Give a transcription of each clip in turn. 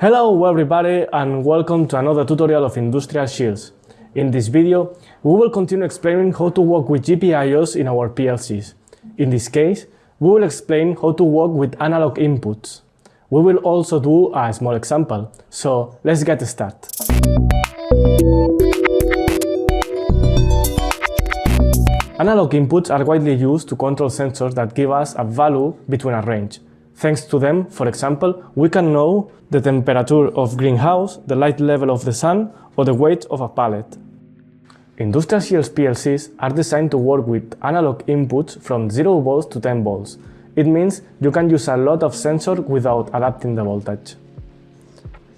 Hello everybody and welcome to another tutorial of Industrial Shields. In this video, we will continue explaining how to work with GPIOs in our PLCs. In this case, we will explain how to work with analog inputs. We will also do a small example, so let's get started. Analog inputs are widely used to control sensors that give us a value between a range. Thanks to them, for example, we can know the temperature of greenhouse, the light level of the sun, or the weight of a pallet. Industrial Shields PLCs are designed to work with analog inputs from 0 volts to 10 volts. It means you can use a lot of sensors without adapting the voltage.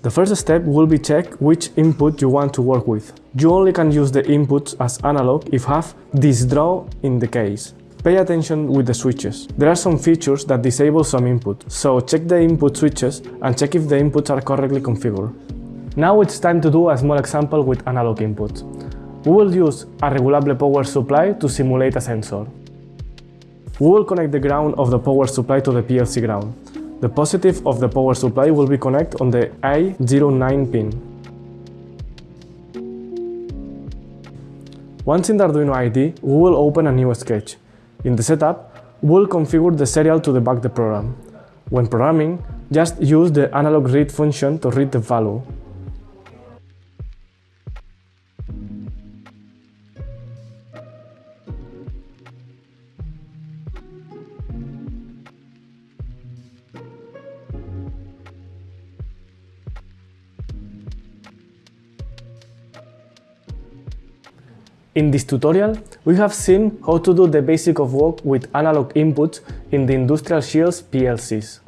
The first step will be check which input you want to work with. You only can use the inputs as analog if you have this draw in the case. Pay attention with the switches. There are some features that disable some input, so check the input switches and check if the inputs are correctly configured. Now it's time to do a small example with analog inputs. We will use a regulable power supply to simulate a sensor. We will connect the ground of the power supply to the PLC ground. The positive of the power supply will be connected on the A09 pin. Once in the Arduino IDE, we will open a new sketch. In the setup, we'll configure the serial to debug the program. When programming, just use the analog read function to read the value. In this tutorial, we have seen how to do the basic of work with analog inputs in the Industrial Shields PLCs.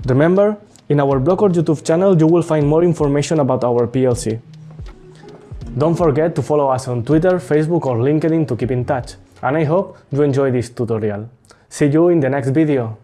Remember, in our blog or YouTube channel you will find more information about our PLC. Don't forget to follow us on Twitter, Facebook or LinkedIn to keep in touch, and I hope you enjoyed this tutorial. See you in the next video!